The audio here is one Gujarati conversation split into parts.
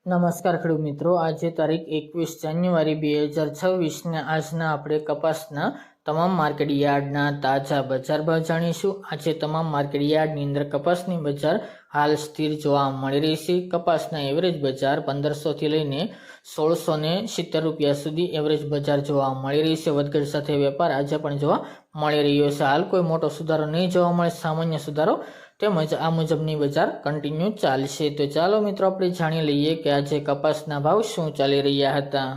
નમસ્કાર ખેડૂત મિત્રો, આજે તારીખ 21 જાન્યુઆરી 2026 આજના આપણે કપાસના તમામ માર્કેટ યાર્ડના તાજા બજાર ભાવ જાણીશું। આજે તમામ માર્કેટ યાર્ડની અંદર કપાસની બજાર હાલ સ્થિર જોવા મળી રહી છે। કપાસના એવરેજ બજાર 1500 થી લઈને 1670 રૂપિયા સુધી એવરેજ બજાર જોવા મળી રહી છે। વધઘટ સાથે વેપાર આજે પણ જોવા મળી રહ્યો છે। હાલ કોઈ મોટો સુધારો નહીં જોવા મળે, સામાન્ય સુધારો તેમજ આ મુજબની બજાર કન્ટિન્યુ ચાલશે। તો ચાલો મિત્રો આપણે જાણી લઈએ કે આજે કપાસના ભાવ શું ચાલી રહ્યા હતા।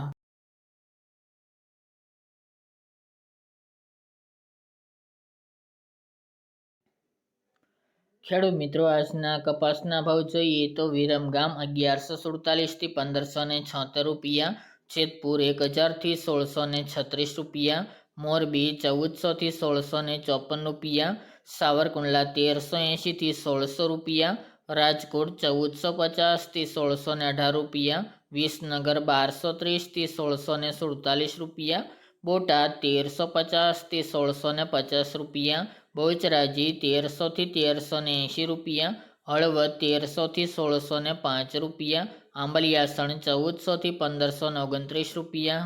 ખેડૂત મિત્રો, આજના કપાસના ભાવ જોઈએ તો વિરમગામ 1147 થી 1576 રૂપિયા, જેતપુર 1000 થી 1636 રૂપિયા, મોરબી 1400 થી 1654 રૂપિયા, સાવરકુંડલા 1380 થી 1600 રૂપિયા, રાજકોટ 1450 થી 1618 રૂપિયા, વિસનગર 1230 થી 1647 રૂપિયા, બોટાદ 1350 થી 1650 રૂપિયા, બહુચરાજી 1300 થી 1380 રૂપિયા, હળવદ 1300 થી 1605 રૂપિયા, આંબલિયાસણ 1400 થી 1529 રૂપિયા,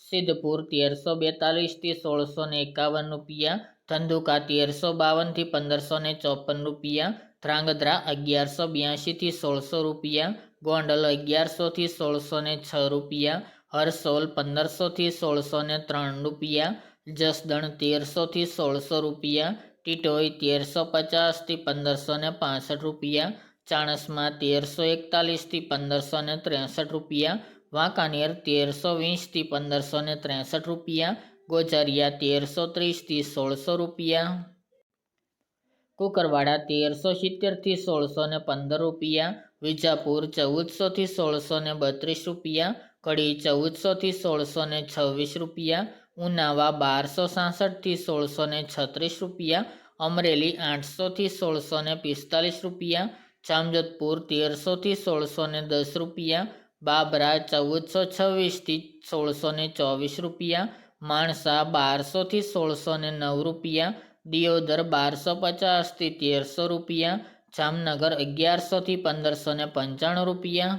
સિદ્ધપુર 1342 થી 1651 રૂપિયા, ધંધુકા 1352 થી 1554 રૂપિયા, ધ્રાંગધ્રા 1182 થી 1600 રૂપિયા, ગોંડલ 1100 થી 1606 રૂપિયા, હરસોલ 1500 થી 1603 રૂપિયા, જસદણ 1300 થી 1600 રૂપિયા, ટીટોઈ 1350 થી 1565 રૂપિયા, ચાણસ્મા 1341 થી 1563 રૂપિયા, વાંકાનેર 1320 થી 1563 રૂપિયા, ગોઝારિયા 1330 થી 1600 રૂપિયા, કુકરવાડા 1370 થી 1615 રૂપિયા, વિજાપુર 1400 થી 1632 રૂપિયા, કડી 1400 થી 1626 રૂપિયા, ઉનાવા 1266 થી 1636 રૂપિયા, અમરેલી 800 થી 1645 રૂપિયા, જામજોધપુર 1300 થી 1610 રૂપિયા, બાબરા 1426 થી 1624 રૂપિયા, માણસા 1200 થી 1609 રૂપિયા, દિયોદર 1250 થી 1300 રૂપિયા, જામનગર 1100 થી 1595 રૂપિયા,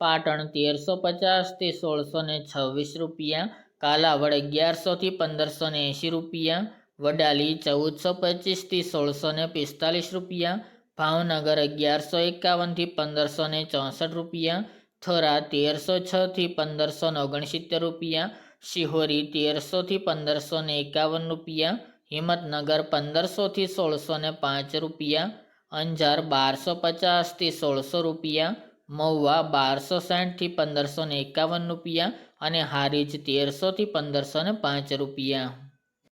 પાટણ 1350 થી 1626 રૂપિયા, કાલાવડ 1100 થી 1580 રૂપિયા, વડાલી 1425 થી 1645 રૂપિયા, ભાવનગર 1151 થી 1564 રૂપિયા, થરા 1306 થી 1569 રૂપિયા, શિહોરી 1300 થી 1551 રૂપિયા, હિંમતનગર 1500 થી 1605 રૂપિયા, અંજાર 1250 થી 1600 રૂપિયા, મહુવા 1260 થી 1551 રૂપિયા અને હારીજ 1300 થી 1505 રૂપિયા।